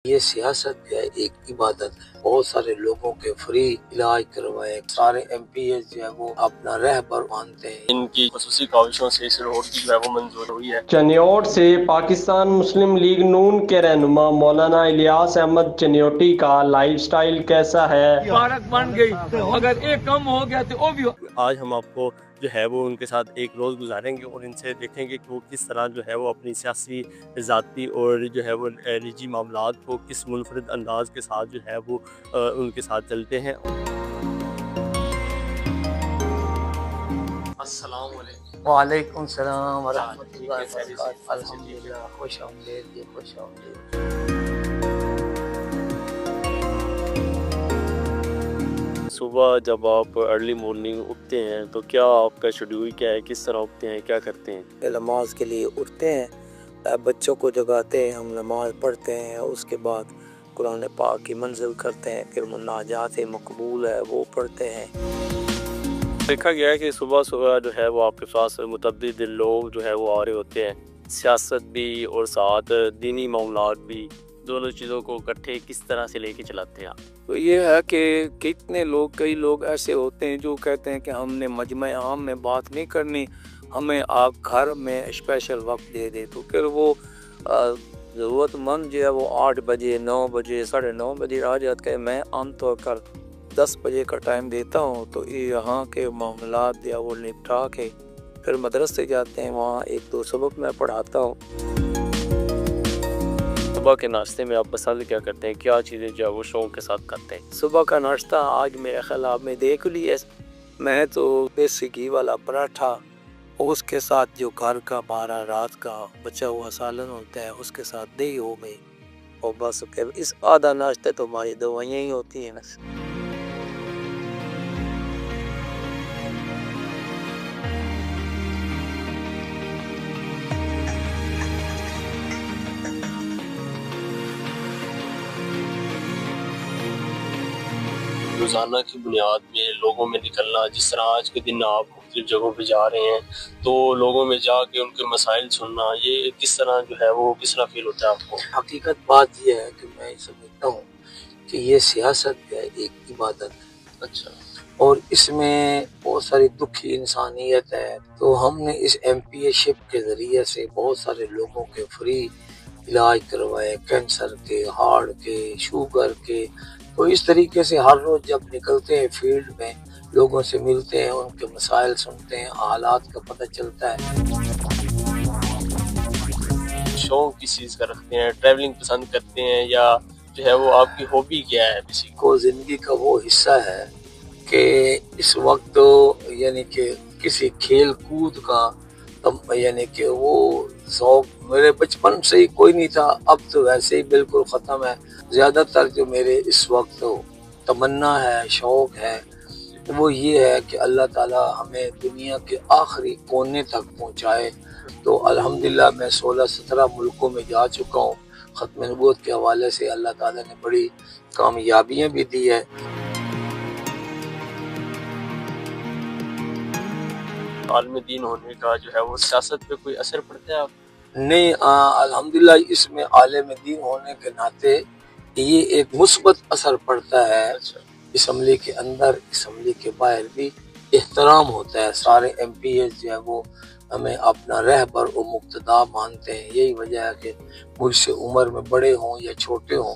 یہ سیاست ہے ایک عبادت ہے، بہت سارے لوگوں کے فری علاج کروائے، سارے ایم پی ایس جو ہے وہ اپنا رہبر مانتے ہیں۔ ان کی خصوصی کاوشوں سے اس روڈ کی جو ہے وہ منظور ہوئی ہے۔ چنیوٹ سے پاکستان مسلم لیگ نون کے رہنما مولانا الیاس احمد چنیوٹی کا لائف سٹائل کیسا ہے؟ پارک بن گئی، اگر ایک کم ہو گیا تو وہ بھی آج ہم آپ کو جو ہے وہ ان کے ساتھ ایک روز گزاریں گے اور ان سے دیکھیں گے کہ وہ کس طرح جو ہے وہ اپنی سیاسی ذاتی اور جو ہے وہ نجی معاملات کو کس منفرد انداز کے ساتھ جو ہے وہ ان کے ساتھ چلتے ہیں۔ السلام علیکم۔ وعلیکم السلام ورحمۃ اللہ وبرکاتہ۔ الحمدللہ، خوش آمدید جی، خوش آمدید۔ صبح جب آپ ارلی مارننگ اٹھتے ہیں تو کیا آپ کا شیڈول کیا ہے، کس طرح اٹھتے ہیں، کیا کرتے ہیں؟ نماز کے لیے اٹھتے ہیں، بچوں کو جگاتے ہیں، ہم نماز پڑھتے ہیں، اس کے بعد قرآن پاک کی منزل کرتے ہیں، پھر مناجات مقبول ہے وہ پڑھتے ہیں۔ دیکھا گیا ہے کہ صبح صبح جو ہے وہ آپ کے پاس متعدد لوگ جو ہے وہ آ رہے ہوتے ہیں، سیاست بھی اور ساتھ دینی معاملات بھی، دونوں چیزوں کو اکٹھے کس طرح سے لے کے چلاتے ہیں؟ تو یہ ہے کہ کئی لوگ ایسے ہوتے ہیں جو کہتے ہیں کہ ہم نے مجمع عام میں بات نہیں کرنی، ہمیں آپ گھر میں اسپیشل وقت دے دیں، تو پھر وہ ضرورت مند جو ہے وہ 8 بجے 9 بجے 9:30 بجے آ جاتا ہے۔ میں عام طور پر 10 بجے کا ٹائم دیتا ہوں، تو یہاں کے معاملات یا وہ نپٹا کے پھر مدرسے جاتے ہیں، وہاں 1-2 سبق میں پڑھاتا ہوں۔ صبح کے ناشتے میں آپ پسند کیا کرتے ہیں، کیا چیزیں جو ہے وہ شوق کے ساتھ کرتے ہیں؟ صبح کا ناشتہ آج میرے خیال آپ نے دیکھ لی ہے، میں تو دیسی گھی والا پراٹھا، اس کے ساتھ جو گھر کا ہمارا رات کا بچا ہوا سالن ہوتا ہے اس کے ساتھ دہی ہو گئی، اور بس اس آدھا ناشتہ تو ہماری دوائیاں ہی ہوتی ہیں بس۔ روزانہ کی بنیاد میں لوگوں میں نکلنا، جس طرح آج کے دن آپ مختلف جگہوں پہ جا رہے ہیں تو لوگوں میں جا کے ان کے مسائل سننا، یہ کس طرح جو ہے وہ کس طرح فیل ہوتا ہے آپ کو؟ حقیقت بات یہ ہے کہ میں سمجھتا ہوں کہ یہ سیاست ہے ایک عبادت ہے، اچھا، اور اس میں بہت ساری دکھی انسانیت ہے، تو ہم نے اس ایم پی اے شپ کے ذریعے سے بہت سارے لوگوں کے فری علاج کروائے، کینسر کے، ہارٹ کے، شوگر کے۔ تو اس طریقے سے ہر روز جب نکلتے ہیں فیلڈ میں، لوگوں سے ملتے ہیں، ان کے مسائل سنتے ہیں، حالات کا پتہ چلتا ہے۔ شوق کس چیز کا رکھتے ہیں، ٹریولنگ پسند کرتے ہیں یا جو ہے وہ آپ کی ہابی کیا ہے؟ کسی کو زندگی کا وہ حصہ ہے کہ اس وقت یعنی کہ کسی کھیل کود کا یعنی کہ وہ ذوق میرے بچپن سے ہی کوئی نہیں تھا، اب تو ویسے ہی بالکل ختم ہے۔ زیادہ تر جو میرے اس وقت تمنا ہے، شوق ہے، وہ یہ ہے کہ اللہ تعالی ہمیں دنیا کے آخری کونے تک پہنچائے۔ تو الحمدللہ میں 16-17 ملکوں میں جا چکا ہوں، ختم نبوت کے حوالے سے اللہ تعالی نے بڑی کامیابیاں بھی دی ہے۔ عالم دین ہونے کا جو ہے وہ سیاست پہ کوئی اثر پڑتا ہے آپ؟ نہیں، الحمدللہ اس میں عالم دین ہونے کے ناطے یہ ایک مثبت اثر پڑتا ہے۔ اسمبلی کے اندر، اسمبلی کے باہر بھی احترام ہوتا ہے، سارے ایم پی ایس جو ہے وہ ہمیں اپنا رہبر و مقتدا مانتے ہیں۔ یہی وجہ ہے کہ مجھ سے عمر میں بڑے ہوں یا چھوٹے ہوں،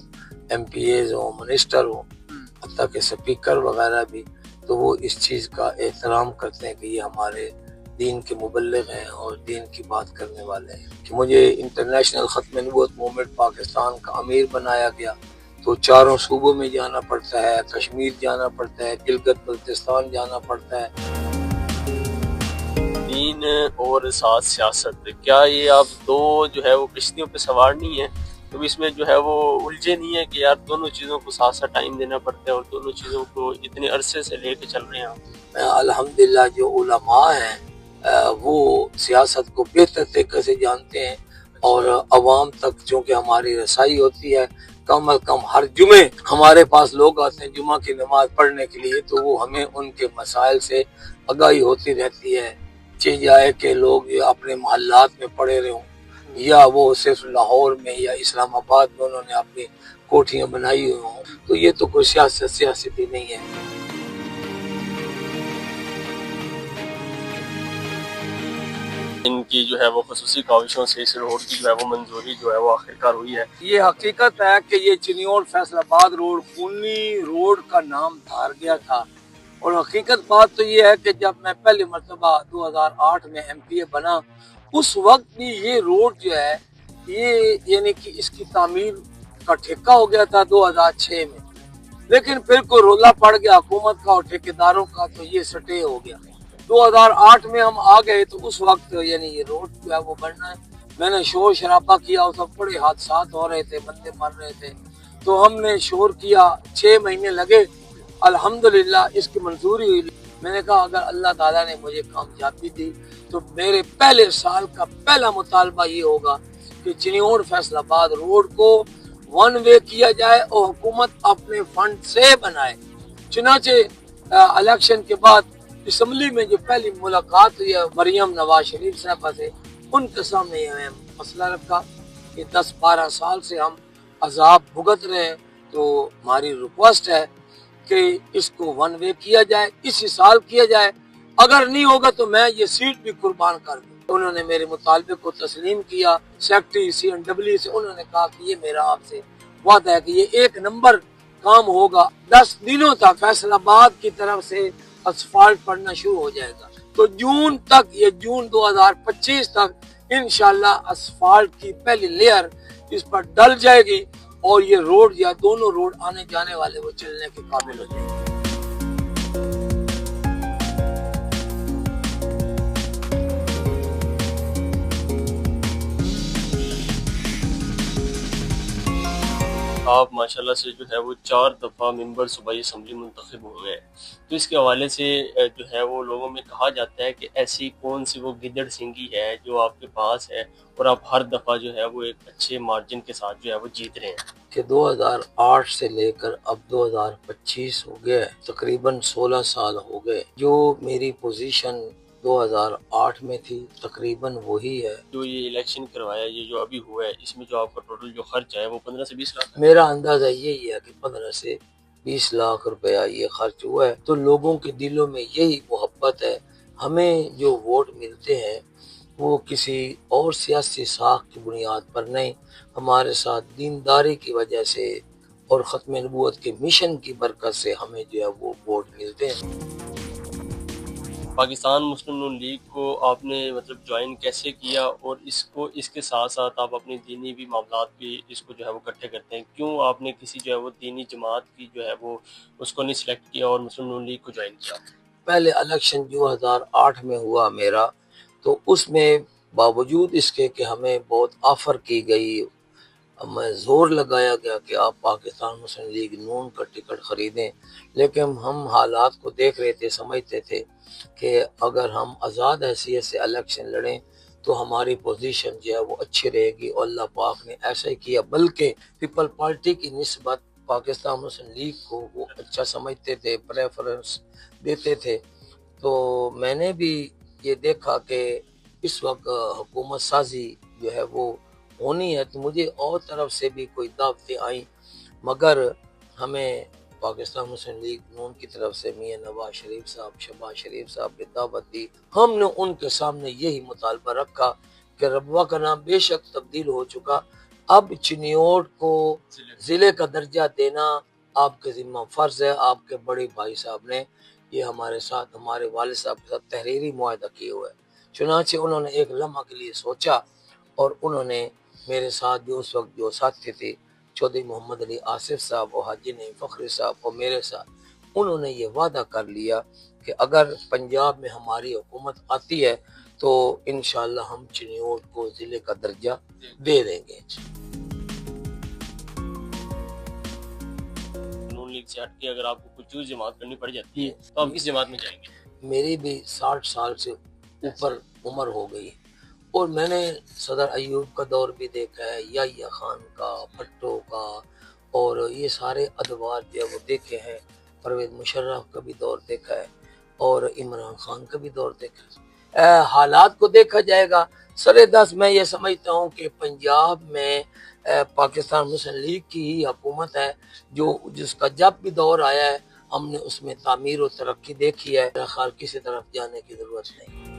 ایم پی ایز ہوں، منسٹر ہوں، حتیٰ کہ سپیکر وغیرہ بھی، تو وہ اس چیز کا احترام کرتے ہیں کہ یہ ہمارے دین کے مبلغ ہیں اور دین کی بات کرنے والے ہیں۔ کہ مجھے انٹرنیشنل ختم نبوت موومنٹ پاکستان کا امیر بنایا گیا، تو 4 صوبوں میں جانا پڑتا ہے، کشمیر جانا پڑتا ہے، گلگت بلتستان جانا پڑتا ہے۔ دین اور ساتھ سیاست، کیا یہ آپ دو جو ہے وہ کشتیوں پہ سوار نہیں ہیں؟ تو اس میں جو ہے وہ الجھے نہیں ہے کہ یار دونوں چیزوں کو ساتھ ساتھ ٹائم دینا پڑتا ہے اور دونوں چیزوں کو اتنے عرصے سے لے کے چل رہے ہیں؟ الحمدللہ جو علماء ہیں وہ سیاست کو بہتر طریقے سے جانتے ہیں، اور عوام تک چونکہ ہماری رسائی ہوتی ہے، کم از کم ہر جمعے ہمارے پاس لوگ آتے ہیں جمعہ کی نماز پڑھنے کے لیے، تو وہ ہمیں ان کے مسائل سے آگاہی ہوتی رہتی ہے۔ چاہے جائے کہ لوگ اپنے محلات میں پڑے رہے ہوں، یا وہ صرف لاہور میں یا اسلام آباد میں انہوں نے اپنی کوٹھیاں بنائی ہوئی ہوں، تو یہ تو کوئی سیاست ہی نہیں ہے۔ ان کی جو ہے وہ خصوصی کاوشوں سے اس روڈ کی جو ہے وہ منظوری جو ہے وہ آخرکار ہوئی ہے۔ یہ حقیقت ہے کہ یہ چنیوٹ فیصل آباد روڈ خونی روڈ کا نام دھار گیا تھا، اور حقیقت بات تو یہ ہے کہ جب میں پہلی مرتبہ 2008 میں ایم پی اے بنا، اس وقت بھی یہ روڈ جو ہے یہ یعنی کہ اس کی تعمیر کا ٹھیکہ ہو گیا تھا 2006 میں، لیکن پھر کوئی رولا پڑ گیا حکومت کا اور ٹھیکیداروں کا، تو یہ سٹے ہو گیا۔ 2008 میں ہم آ گئے تو اس وقت یعنی یہ روڈ جو ہے وہ بننا ہے۔ میں نے شور شرابہ کیا، اس وقت بڑے حادثات ہو رہے تھے، بندے مر رہے تھے، تو ہم نے شور کیا، 6 مہینے لگے، الحمدللہ اس کی منظوری ہوئی۔ میں نے کہا اگر اللہ تعالیٰ نے مجھے کامیابی دی تو میرے پہلے سال کا پہلا مطالبہ یہ ہوگا کہ چنیوٹ فیصل آباد روڈ کو 1 وے کیا جائے اور حکومت اپنے فنڈ سے بنائے۔ چنانچہ الیکشن کے بعد اسمبلی میں جو پہلی ملاقات ہوئی ہے مریم نواز شریف صاحبہ سے، ان کے سامنے یہ میں مسئلہ رکھا کہ 10-12 سال سے ہم عذاب بھگت رہے ہیں، تو ہماری ریکویسٹ ہے کہ اس کو 1 وے کیا جائے، اسی سال کیا جائے، اگر نہیں ہوگا تو میں یہ سیٹ بھی قربان کر دوں۔ انہوں نے میرے مطالبے کو تسلیم کیا، سیکٹری CNW سے انہوں نے کہا کہ یہ میرا آپ سے وعدہ ہے کہ یہ 1 نمبر کام ہوگا، 10 دنوں تک فیصل آباد کی طرف سے اسفالٹ پڑنا شروع ہو جائے گا، تو جون تک یا جون 2025 تک انشاءاللہ اسفالٹ کی پہلی لیئر اس پر ڈل جائے گی، اور یہ روڈ یا دونوں روڈ آنے جانے والے وہ چلنے کے قابل ہو جائیں گے۔ آپ ماشاءاللہ سے جو ہے وہ 4 دفعہ ممبر صوبائی اسمبلی منتخب ہو گئے، تو اس کے حوالے سے جو ہے وہ لوگوں میں کہا جاتا ہے کہ ایسی کون سی وہ گدڑ سنگھی ہے جو آپ کے پاس ہے اور آپ ہر دفعہ جو ہے وہ ایک اچھے مارجن کے ساتھ جو ہے وہ جیت رہے ہیں؟ کہ 2008 سے لے کر اب 2025 ہو گیا ہے، تقریباً 16 سال ہو گئے، جو میری پوزیشن 2008 میں تھی تقریباً وہی ہے۔ جو یہ الیکشن کروایا، یہ جو ابھی ہوا ہے، اس میں جو آپ کا ٹوٹل جو خرچ ہے وہ 15 سے 20 لاکھ ہے؟ میرا اندازہ یہی ہے کہ 15 سے 20 لاکھ روپیہ یہ خرچ ہوا ہے، تو لوگوں کے دلوں میں یہی محبت ہے۔ ہمیں جو ووٹ ملتے ہیں وہ کسی اور سیاسی ساخت کی بنیاد پر نہیں، ہمارے ساتھ دینداری کی وجہ سے اور ختم نبوت کے مشن کی برکت سے ہمیں جو ہے وہ ووٹ ملتے ہیں۔ پاکستان مسلم نون لیگ کو آپ نے مطلب جوائن کیسے کیا، اور اس کے ساتھ ساتھ آپ اپنی دینی بھی معاملات بھی اس کو جو ہے وہ اکٹھے کرتے ہیں، کیوں آپ نے کسی جو ہے وہ دینی جماعت کی جو ہے وہ اس کو نہیں سلیکٹ کیا اور مسلم نون لیگ کو جوائن کیا؟ پہلے الیکشن 2008 میں ہوا میرا، تو اس میں باوجود اس کے کہ ہمیں بہت آفر کی گئی، ہمیں زور لگایا گیا کہ آپ پاکستان مسلم لیگ نون کا ٹکٹ خریدیں، لیکن ہم حالات کو دیکھ رہے تھے، سمجھتے تھے کہ اگر ہم آزاد حیثیت سے الیکشن لڑیں تو ہماری پوزیشن جو ہے وہ اچھی رہے گی، اور اللہ پاک نے ایسا ہی کیا، بلکہ پیپل پارٹی کی نسبت پاکستان مسلم لیگ کو وہ اچھا سمجھتے تھے، پریفرنس دیتے تھے۔ تو میں نے بھی یہ دیکھا کہ اس وقت حکومت سازی جو ہے وہ ہونی ہے، تو مجھے اور طرف سے بھی کوئی دعوتیں آئیں، مگر ہمیں پاکستان مسلم لیگ نون کی طرف سے میاں نواز شریف صاحب، شہباز شریف صاحب نے دعوت دی۔ ہم نے ان کے سامنے یہی مطالبہ رکھا کہ ربوہ کا نام بے شک تبدیل ہو چکا، اب چنیوٹ کو ضلع کا درجہ دینا آپ کے ذمہ فرض ہے۔ آپ کے بڑے بھائی صاحب نے یہ ہمارے ساتھ، ہمارے والد صاحب کے ساتھ تحریری معاہدہ کیے ہوئے، چنانچہ انہوں نے ایک لمحہ کے لیے سوچا، اور انہوں نے میرے ساتھ جو اس وقت جو ساتھی تھے چودھری محمد علی آصف صاحب اور حاجی نعیم فخری صاحب اور میرے ساتھ، انہوں نے یہ وعدہ کر لیا کہ اگر پنجاب میں ہماری حکومت آتی ہے تو انشاءاللہ ہم چنیوٹ کو ضلع کا درجہ دے دیں گے۔ نون لیگ سے ہٹ کے اگر آپ کو کوئی چوز جماعت کرنی پڑ جاتی ہے تو آپ کس جماعت میں جائیں گے؟ میری بھی 60 سال سے اوپر عمر ہو گئی، اور میں نے صدر ایوب کا دور بھی دیکھا ہے، یحییٰ خان کا، بھٹو کا، اور یہ سارے ادوار جو ہے وہ دیکھے ہیں، پرویز مشرف کا بھی دور دیکھا ہے، اور عمران خان کا بھی دور دیکھا ہے۔ حالات کو دیکھا جائے گا. سر دست میں یہ سمجھتا ہوں کہ پنجاب میں پاکستان مسلم لیگ کی ہی حکومت ہے جس کا جب بھی دور آیا ہے ہم نے اس میں تعمیر و ترقی دیکھی ہے. میرا خیال کسی طرف جانے کی ضرورت نہیں.